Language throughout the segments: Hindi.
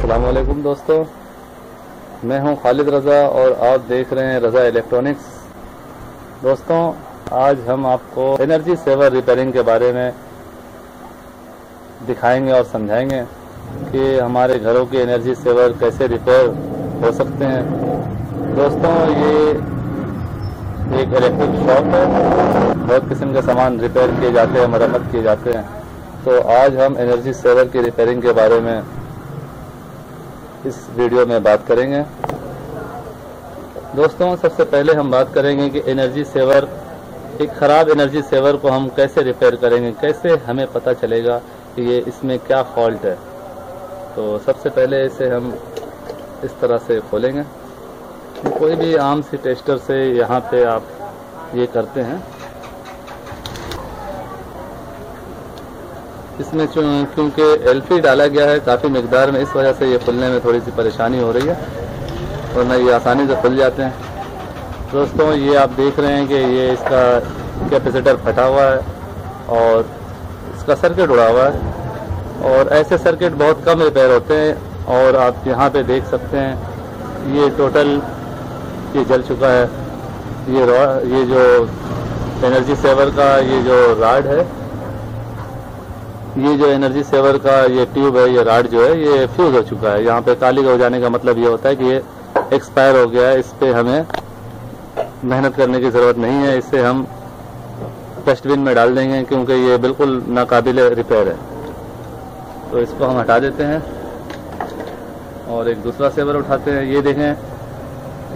अस्सलामुअलैकुम दोस्तों, मैं हूं खालिद रज़ा और आप देख रहे हैं रज़ा इलेक्ट्रॉनिक्स। दोस्तों, आज हम आपको एनर्जी सेवर रिपेयरिंग के बारे में दिखाएंगे और समझाएंगे कि हमारे घरों के एनर्जी सेवर कैसे रिपेयर हो सकते हैं। दोस्तों, ये एक इलेक्ट्रिक शॉप है, बहुत किस्म के सामान रिपेयर किए जाते हैं, मरम्मत किए जाते हैं। तो आज हम एनर्जी सेवर की रिपेयरिंग के बारे में इस वीडियो में बात करेंगे। दोस्तों, सबसे पहले हम बात करेंगे कि एनर्जी सेवर, एक ख़राब एनर्जी सेवर को हम कैसे रिपेयर करेंगे, कैसे हमें पता चलेगा कि ये इसमें क्या फॉल्ट है। तो सबसे पहले इसे हम इस तरह से खोलेंगे। कोई भी आम सी टेस्टर से यहाँ पे आप ये करते हैं। इसमें क्योंकि एलपी डाला गया है काफ़ी मिकदार में, इस वजह से ये खुलने में थोड़ी सी परेशानी हो रही है, वरना ये आसानी से खुल जाते हैं। दोस्तों, ये आप देख रहे हैं कि ये इसका कैपेसिटर फटा हुआ है और इसका सर्किट उड़ा हुआ है, और ऐसे सर्किट बहुत कम रिपेयर होते हैं। और आप यहाँ पे देख सकते हैं ये टोटल ये जल चुका है। ये जो एनर्जी सेवर का ये जो राड है, ये जो एनर्जी सेवर का ये ट्यूब है, ये राड जो है ये फ्यूज हो चुका है। यहाँ पे काली हो जाने का मतलब ये होता है कि ये एक्सपायर हो गया है। इस पे हमें मेहनत करने की ज़रूरत नहीं है, इसे हम डस्टबिन में डाल देंगे क्योंकि ये बिल्कुल नाकाबिल रिपेयर है। तो इसको हम हटा देते हैं और एक दूसरा सेवर उठाते हैं। ये देखें,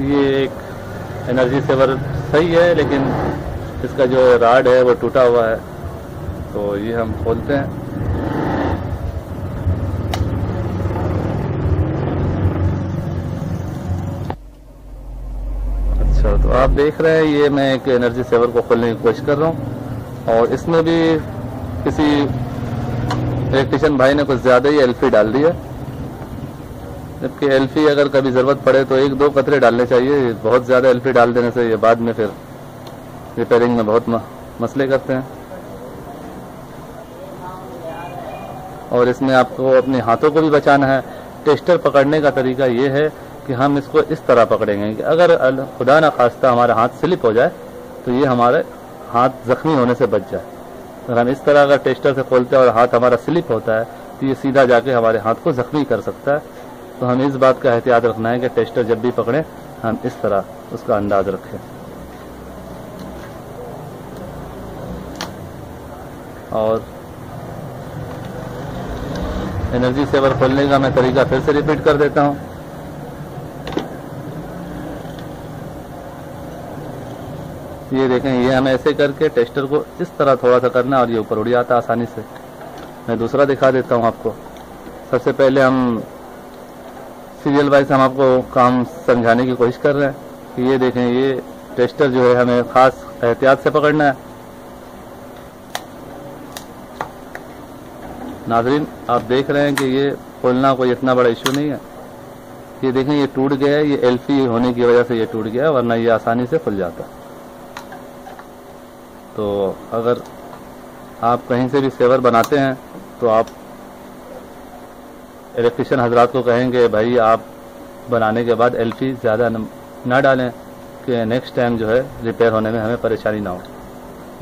ये एक एनर्जी सेवर सही है, लेकिन इसका जो राड है वो टूटा हुआ है। तो ये हम खोलते हैं। अच्छा, तो आप देख रहे हैं ये मैं एक एनर्जी सेवर को खोलने की कोशिश कर रहा हूँ, और इसमें भी किसी इलेक्ट्रिशियन भाई ने कुछ ज़्यादा ही एलपी डाल दी है। जबकि एलपी अगर कभी ज़रूरत पड़े तो एक दो कतरे डालने चाहिए। बहुत ज़्यादा एलपी डाल देने से ये बाद में फिर रिपेयरिंग में बहुत मसले करते हैं। और इसमें आपको अपने हाथों को भी बचाना है। टेस्टर पकड़ने का तरीका ये है कि हम इसको इस तरह पकड़ेंगे कि अगर खुदा ना खास्ता हमारा हाथ स्लिप हो जाए तो ये हमारे हाथ जख्मी होने से बच जाए। अगर हम इस तरह अगर टेस्टर से खोलते हैं और हाथ हमारा स्लिप होता है तो ये सीधा जाके हमारे हाथ को जख्मी कर सकता है। तो हम इस बात का एहतियात रखना है कि टेस्टर जब भी पकड़ें हम इस तरह उसका अंदाज रखें। और एनर्जी सेवर खोलने का मैं तरीका फिर से रिपीट कर देता हूं। ये देखें, ये हमें ऐसे करके टेस्टर को इस तरह थोड़ा सा करना है और ये ऊपर उड़ जाता है आसानी से। मैं दूसरा दिखा देता हूं आपको। सबसे पहले हम सीरियल वाइज हम आपको काम समझाने की कोशिश कर रहे हैं कि ये देखें, ये टेस्टर जो है हमें खास एहतियात से पकड़ना है। नाज़रीन, आप देख रहे हैं कि ये खोलना कोई इतना बड़ा इशू नहीं है। ये देखें, ये टूट गया है, ये एलपी होने की वजह से ये टूट गया है, वरना ये आसानी से खुल जाता। तो अगर आप कहीं से भी सेवर बनाते हैं तो आप इलेक्ट्रिशियन हजरात को कहेंगे भाई आप बनाने के बाद एलपी ज़्यादा ना डालें कि नेक्स्ट टाइम जो है रिपेयर होने में हमें परेशानी ना हो।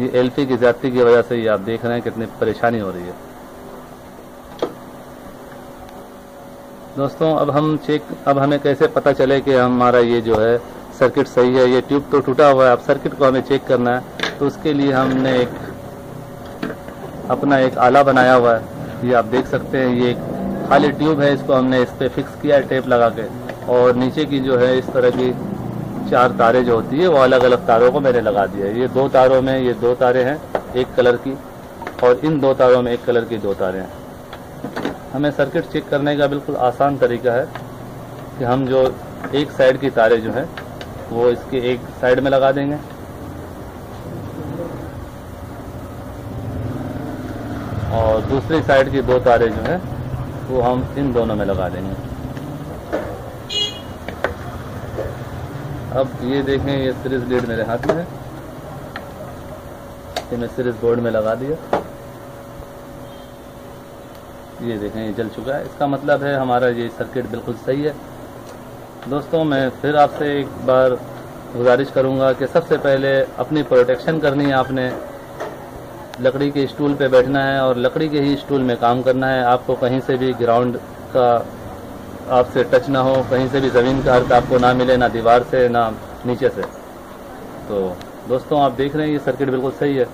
ये एलपी की ज़्यादती की वजह से ये आप देख रहे हैं कितनी परेशानी हो रही है। दोस्तों, अब हमें कैसे पता चले कि हमारा ये जो है सर्किट सही है। ये ट्यूब तो टूटा हुआ है, अब सर्किट को हमें चेक करना है। तो उसके लिए हमने अपना एक आला बनाया हुआ है। ये आप देख सकते हैं, ये एक खाली ट्यूब है, इसको हमने इस पर फिक्स किया है टेप लगा के। और नीचे की जो है इस तरह की 4 तारें जो होती है वो अलग अलग तारों को मैंने लगा दिया है। ये 2 तारों में ये 2 तारें हैं एक कलर की, और इन 2 तारों में एक कलर की 2 तारें हैं। हमें सर्किट चेक करने का बिल्कुल आसान तरीका है कि हम जो एक साइड की तारें जो हैं वो इसके एक साइड में लगा देंगे, और दूसरी साइड की 2 तारें जो हैं वो हम इन दोनों में लगा देंगे। अब ये देखें, ये सीरीज लीड मेरे हाथ में है, ये मैं सीरीज बोर्ड में लगा दिया। ये देखें ये जल चुका है, इसका मतलब है हमारा ये सर्किट बिल्कुल सही है। दोस्तों मैं फिर आपसे एक बार गुजारिश करूंगा कि सबसे पहले अपनी प्रोटेक्शन करनी है। आपने लकड़ी के स्टूल पे बैठना है और लकड़ी के ही स्टूल में काम करना है। आपको कहीं से भी ग्राउंड का आपसे टच ना हो, कहीं से भी ज़मीन का अर्थ आपको ना मिले, ना दीवार से ना नीचे से। तो दोस्तों आप देख रहे हैं ये सर्किट बिल्कुल सही है।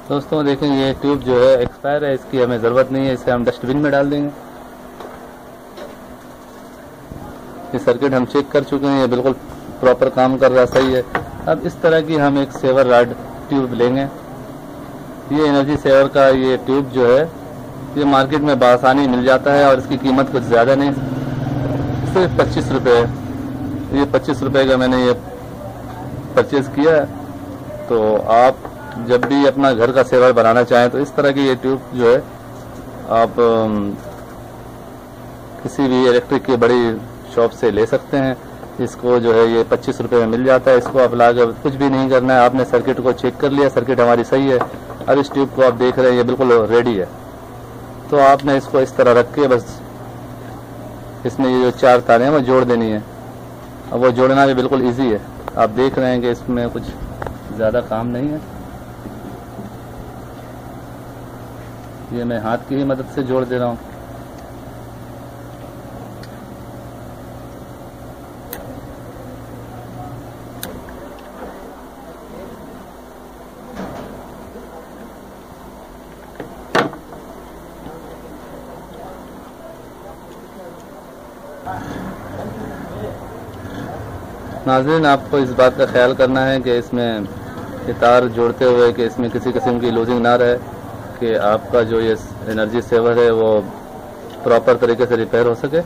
दोस्तों देखें ये ट्यूब जो है एक्सपायर है, इसकी हमें ज़रूरत नहीं है, इसे हम डस्टबिन में डाल देंगे। ये सर्किट हम चेक कर चुके हैं, ये बिल्कुल प्रॉपर काम कर रहा, सही है। अब इस तरह की हम एक सेवर रॉड ट्यूब लेंगे। ये एनर्जी सेवर का ये ट्यूब जो है ये मार्केट में बआसानी मिल जाता है और इसकी कीमत कुछ ज़्यादा नहीं, सिर्फ 25 रुपये है। ये 25 रुपये का मैंने ये परचेज़ किया है। तो आप जब भी अपना घर का सेवर बनाना चाहें तो इस तरह की ये ट्यूब जो है आप किसी भी इलेक्ट्रिक की बड़ी शॉप से ले सकते हैं। इसको जो है ये 25 रुपये में मिल जाता है। इसको आप लाकर कुछ भी नहीं करना है, आपने सर्किट को चेक कर लिया, सर्किट हमारी सही है। अब इस ट्यूब को आप देख रहे हैं ये बिल्कुल रेडी है। तो आपने इसको इस तरह रख के बस इसमें ये जो 4 तारें हैं वो जोड़ देनी है। अब वो जोड़ना भी बिल्कुल ईजी है। आप देख रहे हैं कि इसमें कुछ ज़्यादा काम नहीं है। ये मैं हाथ की ही मदद से जोड़ दे रहा हूँ। नाज़रीन आपको इस बात का ख्याल करना है कि इसमें ये तार जोड़ते हुए कि इसमें किसी किस्म की लूजिंग ना रहे, कि आपका जो ये एनर्जी सेवर है वो प्रॉपर तरीके से रिपेयर हो सके।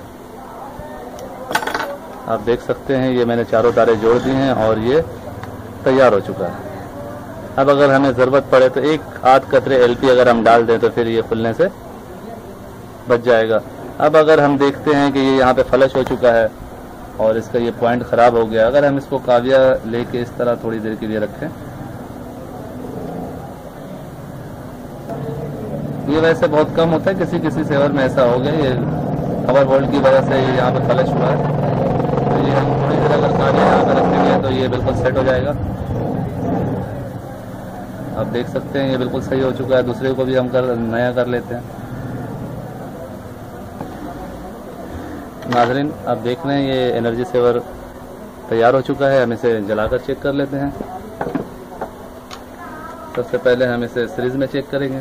आप देख सकते हैं ये मैंने चारों तारें जोड़ दी हैं और ये तैयार हो चुका है। अब अगर हमें ज़रूरत पड़े तो एक आध कतरे एलपी अगर हम डाल दें तो फिर ये खुलने से बच जाएगा। अब अगर हम देखते हैं कि ये यहाँ पे फ्लश हो चुका है और इसका ये पॉइंट ख़राब हो गया, अगर हम इसको काविया लेके इस तरह थोड़ी देर के लिए रखें, ये वैसे बहुत कम होता है, किसी किसी सेवर में ऐसा हो गया, ये पावर वोल्ट की वजह से यहाँ पे फ्लश हुआ है। तो ये हम थोड़ी देर अगर काविया यहाँ पर रखेंगे तो ये बिल्कुल सेट हो जाएगा। आप देख सकते हैं ये बिल्कुल सही हो चुका है। दूसरे को भी हम नया कर लेते हैं। नाज़रीन आप देख रहे हैं ये एनर्जी सेवर तैयार हो चुका है। हम इसे जलाकर चेक कर लेते हैं। सबसे पहले हम इसे सीरीज में चेक करेंगे।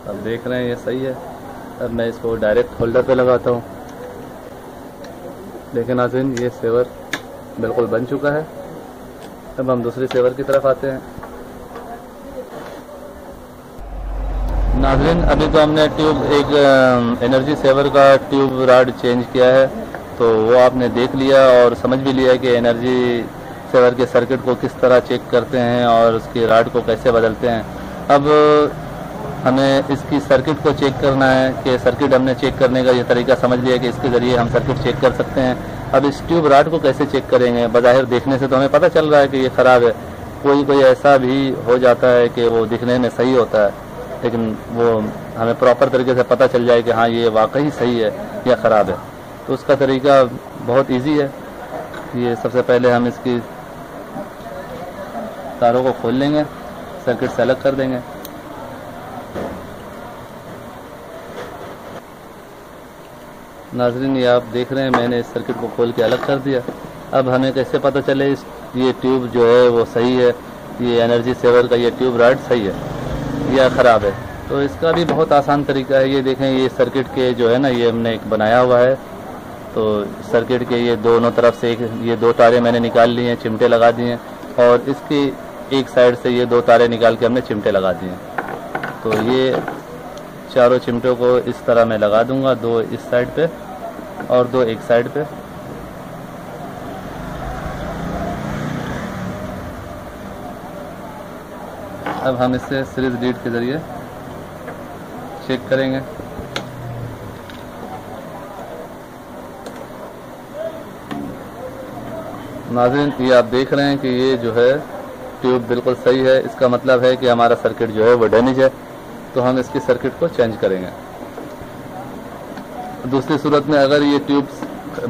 अब देख रहे हैं ये सही है। अब मैं इसको डायरेक्ट होल्डर पे लगाता हूँ। लेकिन नाज़रीन ये सेवर बिल्कुल बन चुका है। अब हम दूसरी सेवर की तरफ आते हैं। नाज़रीन अभी तो हमने ट्यूब एक एनर्जी सेवर का ट्यूब रॉड चेंज किया है, तो वो आपने देख लिया और समझ भी लिया कि एनर्जी सेवर के सर्किट को किस तरह चेक करते हैं और उसकी रॉड को कैसे बदलते हैं। अब हमें इसकी सर्किट को चेक करना है कि सर्किट हमने चेक करने का ये तरीका समझ लिया कि इसके ज़रिए हम सर्किट चेक कर सकते हैं। अब इस ट्यूब रॉड को कैसे चेक करेंगे? बज़ाहिर देखने से तो हमें पता चल रहा है कि ये ख़राब है। कोई ऐसा भी हो जाता है कि वो दिखने में सही होता है, लेकिन वो हमें प्रॉपर तरीके से पता चल जाए कि हाँ ये वाकई सही है या ख़राब है। तो उसका तरीका बहुत इजी है। ये सबसे पहले हम इसकी तारों को खोल लेंगे, सर्किट से अलग कर देंगे। नाज़रीन ये आप देख रहे हैं मैंने इस सर्किट को खोल के अलग कर दिया। अब हमें कैसे पता चले ये ट्यूब जो है वो सही है, ये एनर्जी सेवर का ये ट्यूब रॉड सही है या ख़राब है? तो इसका भी बहुत आसान तरीका है। ये देखें ये सर्किट के जो है ना ये हमने एक बनाया हुआ है। तो सर्किट के ये दोनों तरफ से ये 2 तारें मैंने निकाल ली हैं, चिमटे लगा दिए हैं और इसकी एक साइड से ये 2 तारें निकाल के हमने चिमटे लगा दिए हैं। तो ये चारों चिमटों को इस तरह मैं लगा दूंगा, 2 इस साइड पे और 2 एक साइड पे। अब हम इसे सीरीज रीड के ज़रिए चेक करेंगे। नाज़रीन, ये आप देख रहे हैं कि ये जो है ट्यूब बिल्कुल सही है। इसका मतलब है कि हमारा सर्किट जो है वो डैमेज है, तो हम इसकी सर्किट को चेंज करेंगे। दूसरी सूरत में अगर ये ट्यूब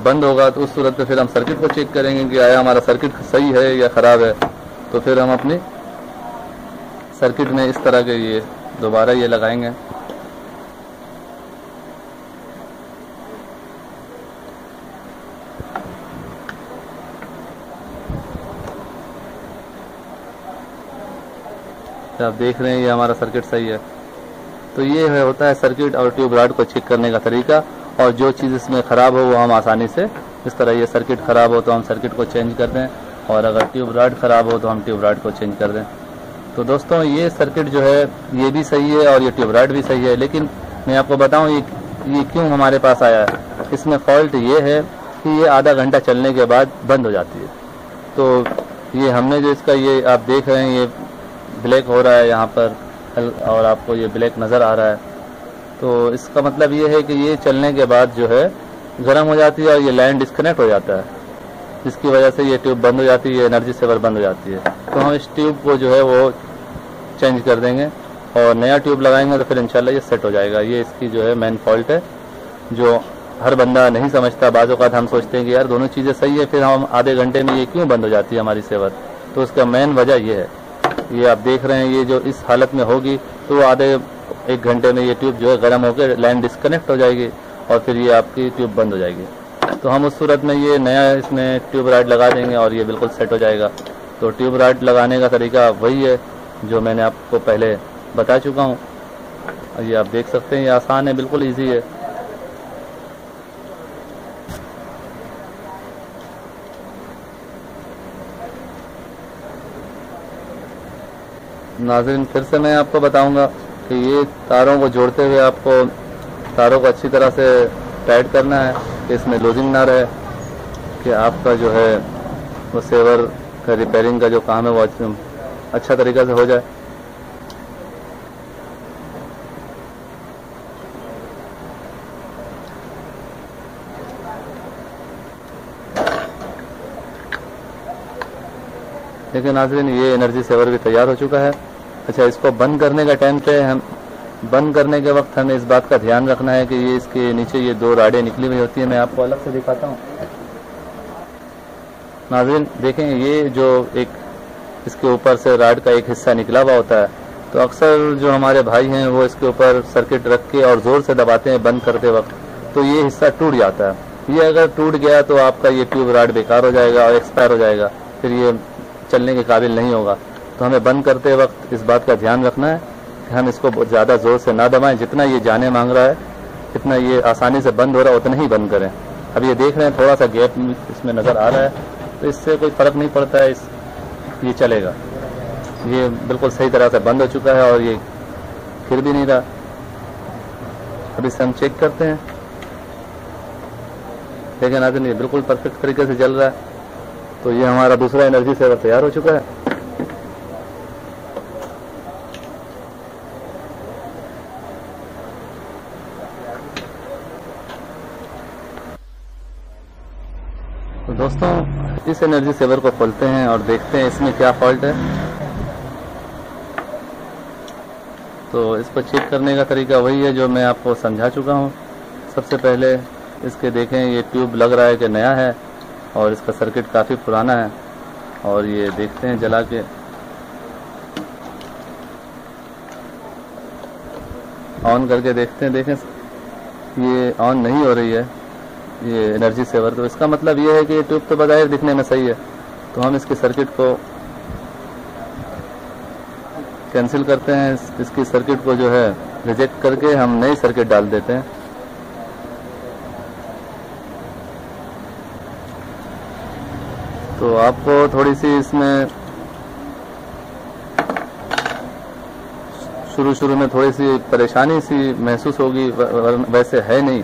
बंद होगा तो उस सूरत में फिर हम सर्किट को चेक करेंगे कि आया हमारा सर्किट सही है या ख़राब है। तो फिर हम अपनी सर्किट में इस तरह के ये दोबारा ये लगाएंगे। तो आप देख रहे हैं ये हमारा सर्किट सही है। तो ये होता है सर्किट और ट्यूब रॉड को चेक करने का तरीका। और जो चीज़ इसमें ख़राब हो वो हम आसानी से, इस तरह ये सर्किट ख़राब हो तो हम सर्किट को चेंज कर दें, और अगर ट्यूब रॉड ख़राब हो तो हम ट्यूब रॉड को चेंज कर दें। तो दोस्तों, ये सर्किट जो है ये भी सही है और ये ट्यूब रॉड भी सही है। लेकिन मैं आपको बताऊं ये क्यों हमारे पास आया है। इसमें फॉल्ट ये है कि ये आधा घंटा चलने के बाद बंद हो जाती है। तो ये हमने जो इसका ये आप देख रहे हैं ये ब्लैक हो रहा है यहाँ पर, और आपको ये ब्लैक नज़र आ रहा है। तो इसका मतलब ये है कि ये चलने के बाद जो है गर्म हो जाती है और ये लाइन डिस्कनेक्ट हो जाता है, जिसकी वजह से ये ट्यूब बंद हो जाती है, ये एनर्जी सेवर बंद हो जाती है। तो हम इस ट्यूब को जो है वो चेंज कर देंगे और नया ट्यूब लगाएंगे तो फिर इंशाल्लाह ये सेट हो जाएगा। ये इसकी जो है मेन फॉल्ट है, जो हर बंदा नहीं समझता। बाज़ औक़ात हम सोचते हैं कि यार दोनों चीज़ें सही है, फिर हम आधे घंटे में ये क्यों बंद हो जाती है हमारी सेवर। तो उसका मेन वजह ये है। ये आप देख रहे हैं ये जो इस हालत में होगी तो आधे एक घंटे में ये ट्यूब जो है गर्म होकर लाइन डिस्कनेक्ट हो जाएगी और फिर ये आपकी ट्यूब बंद हो जाएगी। तो हम उस सूरत में ये नया इसमें ट्यूब रॉड लगा देंगे और ये बिल्कुल सेट हो जाएगा। तो ट्यूब रॉड लगाने का तरीका वही है जो मैंने आपको पहले बता चुका हूँ। ये आप देख सकते हैं, ये आसान है, बिल्कुल ईजी है। नाज़रीन, फिर से मैं आपको बताऊंगा कि ये तारों को जोड़ते हुए आपको तारों को अच्छी तरह से टाइट करना है कि इसमें लूजिंग ना रहे, कि आपका जो है वो सेवर का रिपेयरिंग का जो काम है वो अच्छा तरीक़ा से हो जाए। लेकिन नाज़रीन, ये एनर्जी सेवर भी तैयार हो चुका है। अच्छा, इसको बंद करने का टाइम पे हम बंद करने के वक्त हमें इस बात का ध्यान रखना है कि ये इसके नीचे ये दो राडें निकली हुई होती है। मैं आपको अलग से दिखाता हूँ। नाज़रीन देखें, ये जो एक इसके ऊपर से राड का एक हिस्सा निकला हुआ होता है, तो अक्सर जो हमारे भाई हैं वो इसके ऊपर सर्किट रख के और ज़ोर से दबाते हैं बंद करते वक्त, तो ये हिस्सा टूट जाता है। ये अगर टूट गया तो आपका ये ट्यूब राड बेकार हो जाएगा और एक्सपायर हो जाएगा, फिर ये चलने के काबिल नहीं होगा। तो हमें बंद करते वक्त इस बात का ध्यान रखना है कि हम इसको बहुत ज़्यादा ज़ोर से ना दबाएं। जितना ये जाने मांग रहा है, जितना ये आसानी से बंद हो रहा है, उतना ही बंद करें। अब ये देख रहे हैं थोड़ा सा गैप इसमें नज़र आ रहा है, तो इससे कोई फ़र्क नहीं पड़ता है, ये चलेगा। ये बिल्कुल सही तरह से बंद हो चुका है और ये फिर भी नहीं रहा। अब इसे हम चेक करते हैं। देखिए नाज़रीन, ये बिल्कुल परफेक्ट तरीके से चल रहा है। तो ये हमारा दूसरा एनर्जी सेवर तैयार हो चुका है। तो दोस्तों, इस एनर्जी सेवर को खोलते हैं और देखते हैं इसमें क्या फॉल्ट है। तो इसको चेक करने का तरीका वही है जो मैं आपको समझा चुका हूँ। सबसे पहले इसके देखें, ये ट्यूब लग रहा है कि नया है और इसका सर्किट काफ़ी पुराना है। और ये देखते हैं जला के, ऑन करके देखते हैं। देखें, ये ऑन नहीं हो रही है ये एनर्जी सेवर। तो इसका मतलब ये है कि ये ट्यूब तो बग़ैर दिखने में सही है। तो हम इसके सर्किट को कैंसिल करते हैं, इसकी सर्किट को जो है रिजेक्ट करके हम नई सर्किट डाल देते हैं। तो आपको थोड़ी सी इसमें शुरू में थोड़ी सी परेशानी सी महसूस होगी, वैसे है नहीं।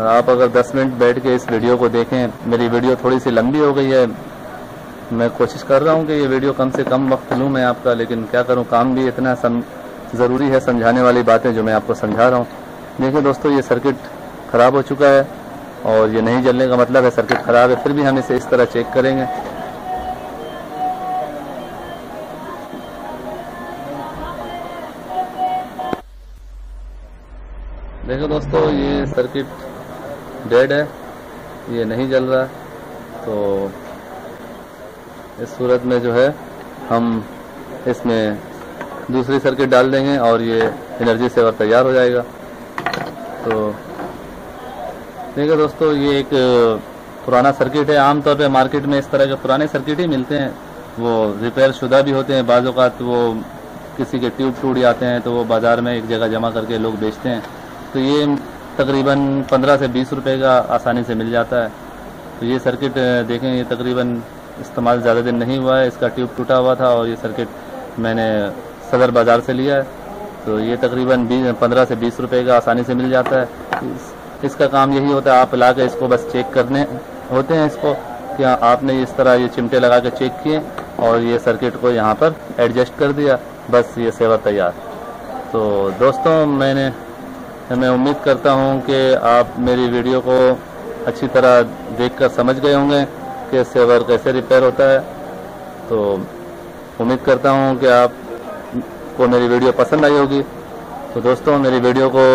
आप अगर 10 मिनट बैठ के इस वीडियो को देखें, मेरी वीडियो थोड़ी सी लंबी हो गई है, मैं कोशिश कर रहा हूँ कि ये वीडियो कम से कम वक्त लूँ मैं आपका, लेकिन क्या करूँ, काम भी इतना ज़रूरी है, समझाने वाली बातें जो मैं आपको समझा रहा हूँ। देखिए दोस्तों, ये सर्किट ख़राब हो चुका है और ये नहीं जलने का मतलब है सर्किट ख़राब है। फिर भी हम इसे इस तरह चेक करेंगे। देखो दोस्तों, ये सर्किट डेड है, ये नहीं जल रहा। तो इस सूरत में जो है हम इसमें दूसरी सर्किट डाल देंगे और ये एनर्जी सेवर तैयार हो जाएगा। तो देखो दोस्तों, ये एक पुराना सर्किट है। आमतौर पे मार्केट में इस तरह के पुराने सर्किट ही मिलते हैं, वो रिपेयर शुदा भी होते हैं। बाज़ औक़ात वो किसी के ट्यूब टूट जाते हैं तो वो बाज़ार में एक जगह जमा करके लोग बेचते हैं। तो ये तकरीबन 15 से 20 रुपए का आसानी से मिल जाता है। तो ये सर्किट देखें, ये तकरीबन इस्तेमाल ज़्यादा दिन नहीं हुआ है, इसका ट्यूब टूटा हुआ था और ये सर्किट मैंने सदर बाज़ार से लिया है। तो ये तकरीबन 15 से 20 रुपए का आसानी से मिल जाता है। इसका काम यही होता है, आप ला के इसको बस चेक करने होते हैं इसको, क्या आपने इस तरह ये चिमटे लगा के चेक किए और ये सर्किट को यहाँ पर एडजस्ट कर दिया, बस ये सेवर तैयार। तो दोस्तों, मैं उम्मीद करता हूँ कि आप मेरी वीडियो को अच्छी तरह देखकर समझ गए होंगे कि सेवर कैसे रिपेयर होता है। तो उम्मीद करता हूँ कि आपको मेरी वीडियो पसंद आई होगी। तो दोस्तों, मेरी वीडियो को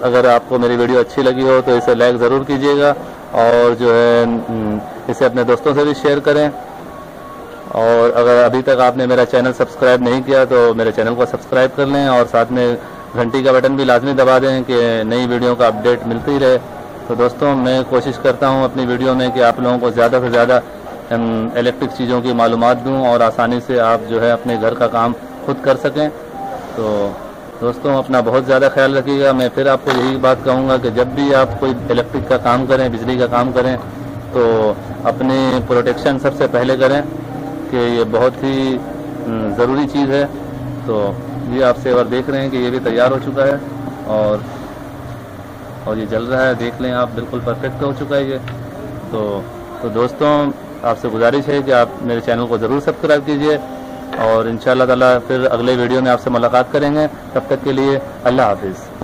अगर आपको मेरी वीडियो अच्छी लगी हो तो इसे लाइक ज़रूर कीजिएगा और जो है इसे अपने दोस्तों से भी शेयर करें। और अगर अभी तक आपने मेरा चैनल सब्सक्राइब नहीं किया तो मेरे चैनल को सब्सक्राइब कर लें और साथ में घंटी का बटन भी लाजमी दबा दें कि नई वीडियो का अपडेट मिलती रहे। तो दोस्तों, मैं कोशिश करता हूं अपनी वीडियो में कि आप लोगों को ज़्यादा से ज़्यादा इलेक्ट्रिक चीज़ों की मालूमात दूं और आसानी से आप जो है अपने घर का काम खुद कर सकें। तो दोस्तों, अपना बहुत ज़्यादा ख्याल रखिएगा। मैं फिर आपको यही बात कहूँगा कि जब भी आप कोई इलेक्ट्रिक का काम करें, बिजली का काम करें, तो अपनी प्रोटेक्शन सबसे पहले करें कि ये बहुत ही ज़रूरी चीज़ है। तो ये आप सेवर देख रहे हैं कि ये भी तैयार हो चुका है और ये जल रहा है, देख लें आप, बिल्कुल परफेक्ट हो चुका है ये। तो दोस्तों, आपसे गुजारिश है कि आप मेरे चैनल को ज़रूर सब्सक्राइब कीजिए और इंशाअल्लाह ताला फिर अगले वीडियो में आपसे मुलाकात करेंगे। तब तक के लिए अल्लाह हाफिज़।